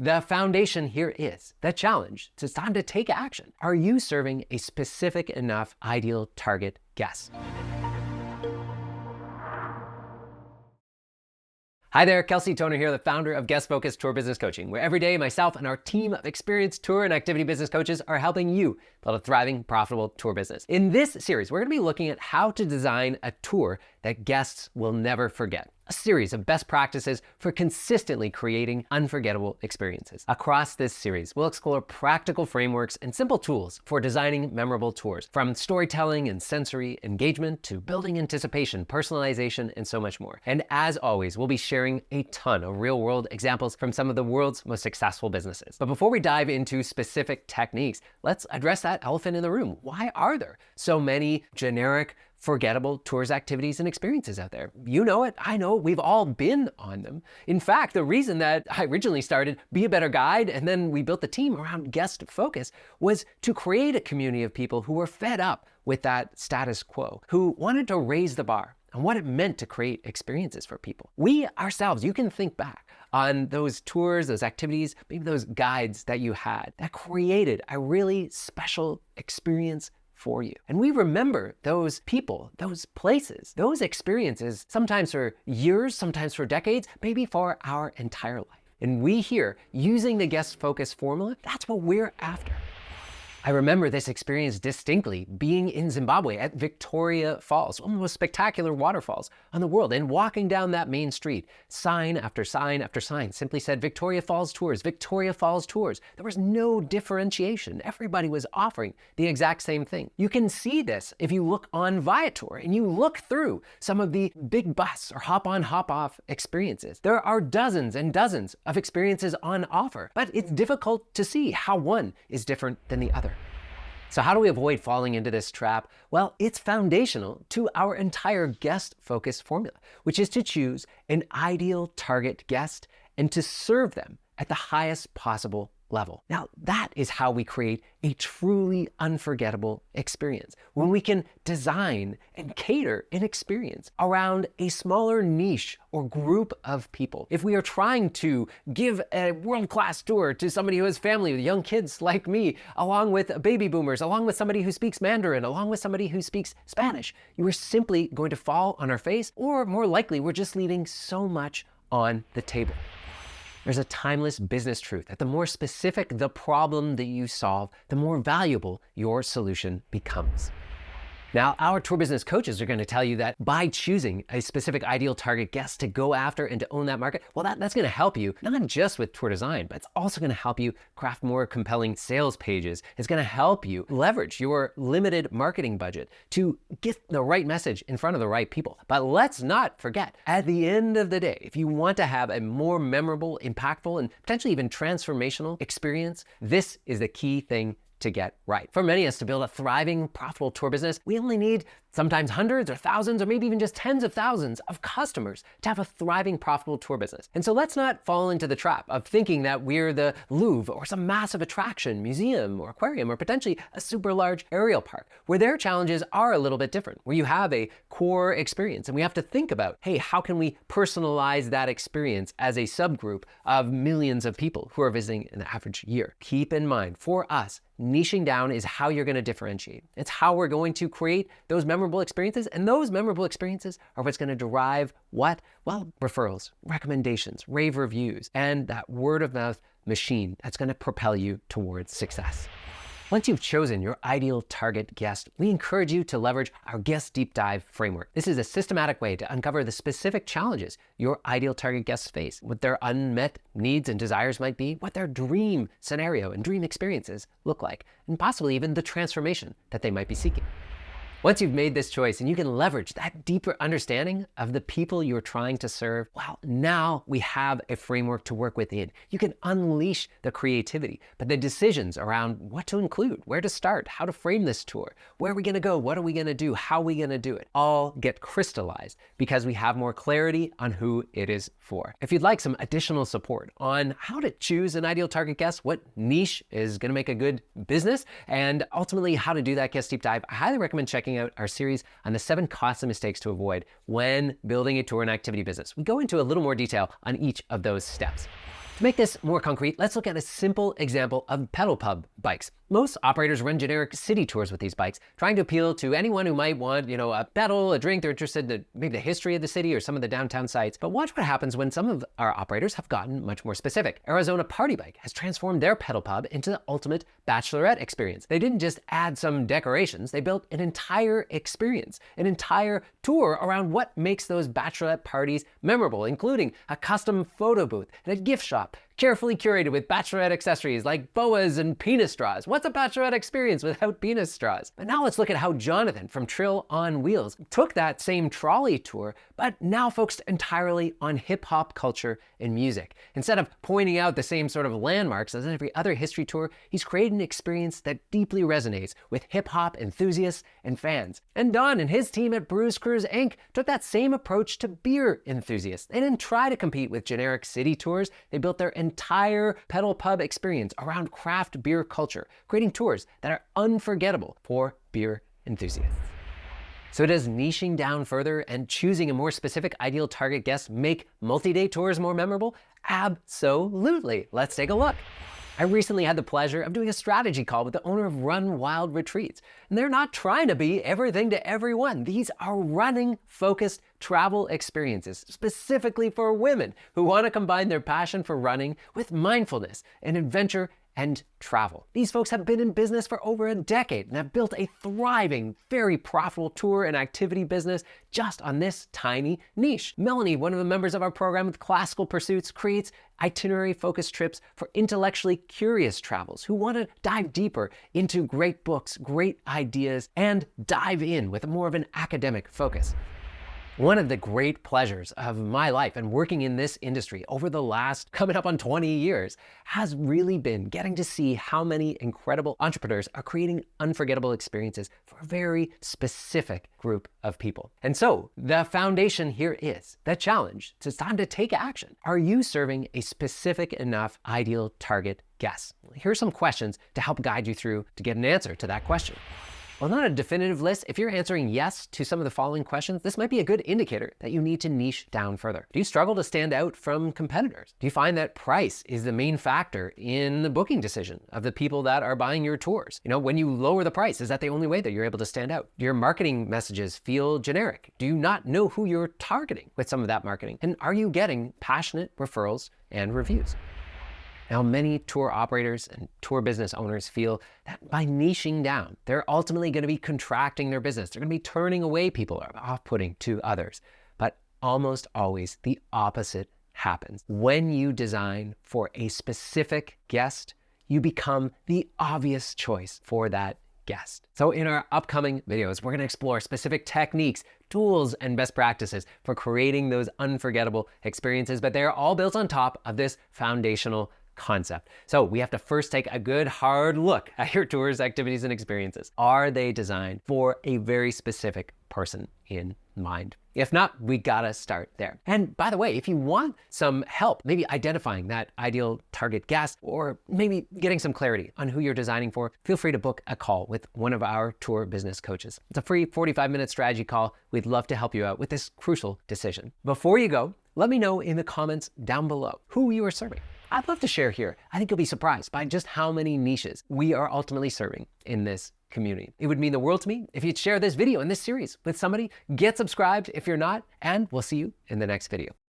the foundation here is the challenge. It's time to take action. Are you serving a specific enough ideal target guest? Hi there, Kelsey Toner here, the founder of Guest Focused Tour Business Coaching, where every day myself and our team of experienced tour and activity business coaches are helping you build a thriving, profitable tour business. In this series, we're going to be looking at how to design a tour that guests will never forget. A series of best practices for consistently creating unforgettable experiences. Across this series, we'll explore practical frameworks and simple tools for designing memorable tours, from storytelling and sensory engagement to building anticipation, personalization, and so much more. And as always, we'll be sharing a ton of real-world examples from some of the world's most successful businesses. But before we dive into specific techniques, let's address that elephant in the room. Why are there so many generic, forgettable tours, activities, and experiences out there? You know it, I know it, we've all been on them. In fact, the reason that I originally started Be a Better Guide and then we built the team around guest focus was to create a community of people who were fed up with that status quo, who wanted to raise the bar and what it meant to create experiences for people. We ourselves, you can think back on those tours, those activities, maybe those guides that you had that created a really special experience for you. And we remember those people, those places, those experiences, sometimes for years, sometimes for decades, maybe for our entire life. And we here, using the guest focus formula, that's what we're after. I remember this experience distinctly, being in Zimbabwe at Victoria Falls, one of the most spectacular waterfalls in the world, and walking down that main street, sign after sign after sign simply said Victoria Falls Tours, Victoria Falls Tours. There was no differentiation. Everybody was offering the exact same thing. You can see this if you look on Viator and you look through some of the big bus or hop on, hop off experiences. There are dozens and dozens of experiences on offer, but it's difficult to see how one is different than the other. So how do we avoid falling into this trap? Well, it's foundational to our entire guest focus formula, which is to choose an ideal target guest and to serve them at the highest possible level. Now, that is how we create a truly unforgettable experience, when we can design and cater an experience around a smaller niche or group of people. If we are trying to give a world-class tour to somebody who has family with young kids like me, along with baby boomers, along with somebody who speaks Mandarin, along with somebody who speaks Spanish, you are simply going to fall on our face, or more likely, we're just leaving so much on the table. There's a timeless business truth that the more specific the problem that you solve, the more valuable your solution becomes. Now, our tour business coaches are going to tell you that by choosing a specific ideal target guest to go after and to own that market, well, that's going to help you not just with tour design, but it's also going to help you craft more compelling sales pages. It's going to help you leverage your limited marketing budget to get the right message in front of the right people. But let's not forget, at the end of the day, if you want to have a more memorable, impactful, and potentially even transformational experience, this is the key thing to get right. For many of us to build a thriving, profitable tour business, we only need sometimes hundreds or thousands or maybe even just tens of thousands of customers to have a thriving, profitable tour business. And so let's not fall into the trap of thinking that we're the Louvre or some massive attraction, museum or aquarium, or potentially a super large aerial park, where their challenges are a little bit different, where you have a core experience and we have to think about, hey, how can we personalize that experience as a subgroup of millions of people who are visiting an average year? Keep in mind, for us, niching down is how you're going to differentiate. It's how we're going to create those memorable experiences, and those memorable experiences are what's going to derive what? Well, referrals, recommendations, rave reviews, and that word of mouth machine that's going to propel you towards success. Once you've chosen your ideal target guest, we encourage you to leverage our Guest Deep Dive framework. This is a systematic way to uncover the specific challenges your ideal target guests face, what their unmet needs and desires might be, what their dream scenario and dream experiences look like, and possibly even the transformation that they might be seeking. Once you've made this choice and you can leverage that deeper understanding of the people you're trying to serve, well, now we have a framework to work within. You can unleash the creativity, but the decisions around what to include, where to start, how to frame this tour, where are we gonna go, what are we gonna do, how are we gonna do it, all get crystallized because we have more clarity on who it is for. If you'd like some additional support on how to choose an ideal target guest, what niche is gonna make a good business, and ultimately how to do that guest deep dive, I highly recommend checking out our series on the 7 costly mistakes to avoid when building a tour and activity business. We go into a little more detail on each of those steps. To To make this more concrete, let's look at a simple example of pedal pub bikes. Most operators run generic city tours with these bikes, trying to appeal to anyone who might want, a pedal, a drink. They're interested in maybe the history of the city or some of the downtown sites. But watch what happens when some of our operators have gotten much more specific. Arizona Party Bike has transformed their pedal pub into the ultimate bachelorette experience. They didn't just add some decorations, they built an entire experience, an entire tour around what makes those bachelorette parties memorable, including a custom photo booth and a gift shop, carefully curated with bachelorette accessories like boas and penis straws. What's a bachelorette experience without penis straws? But now let's look at how Jonathan from Trill on Wheels took that same trolley tour, but now focused entirely on hip hop culture and music. Instead of pointing out the same sort of landmarks as every other history tour, he's created an experience that deeply resonates with hip hop enthusiasts and fans. And Don and his team at Brews Cruise Inc. took that same approach to beer enthusiasts. They didn't try to compete with generic city tours. They built their entire pedal pub experience around craft beer culture, creating tours that are unforgettable for beer enthusiasts. So does niching down further and choosing a more specific ideal target guest make multi-day tours more memorable? Absolutely. Let's take a look. I recently had the pleasure of doing a strategy call with the owner of Run Wild Retreats. And they're not trying to be everything to everyone. These are running-focused travel experiences, specifically for women who want to combine their passion for running with mindfulness and adventure and travel. These folks have been in business for over a decade and have built a thriving, very profitable tour and activity business just on this tiny niche. Melanie, one of the members of our program with Classical Pursuits, creates itinerary-focused trips for intellectually curious travelers who want to dive deeper into great books, great ideas, and dive in with more of an academic focus. One of the great pleasures of my life and working in this industry over the last coming up on 20 years has really been getting to see how many incredible entrepreneurs are creating unforgettable experiences for a very specific group of people. And so the foundation here is the challenge. It's time to take action. Are you serving a specific enough ideal target guest? Here are some questions to help guide you through to get an answer to that question. Well, not a definitive list. If you're answering yes to some of the following questions, this might be a good indicator that you need to niche down further. Do you struggle to stand out from competitors? Do you find that price is the main factor in the booking decision of the people that are buying your tours? When you lower the price, is that the only way that you're able to stand out? Do your marketing messages feel generic? Do you not know who you're targeting with some of that marketing? And are you getting passionate referrals and reviews? Now, many tour operators and tour business owners feel that by niching down, they're ultimately going to be contracting their business. They're going to be turning away people or off-putting to others. But almost always the opposite happens. When you design for a specific guest, you become the obvious choice for that guest. So in our upcoming videos, we're going to explore specific techniques, tools, and best practices for creating those unforgettable experiences, but they're all built on top of this foundational concept. So we have to first take a good hard look at your tours, activities, and experiences. Are they designed for a very specific person in mind? If not, we gotta start there. And by the way, if you want some help, maybe identifying that ideal target guest, or maybe getting some clarity on who you're designing for, feel free to book a call with one of our tour business coaches. It's a free 45-minute strategy call. We'd love to help you out with this crucial decision. Before you go, let me know in the comments down below who you are serving. I'd love to share here. I think you'll be surprised by just how many niches we are ultimately serving in this community. It would mean the world to me if you'd share this video and this series with somebody. Get subscribed if you're not, and we'll see you in the next video.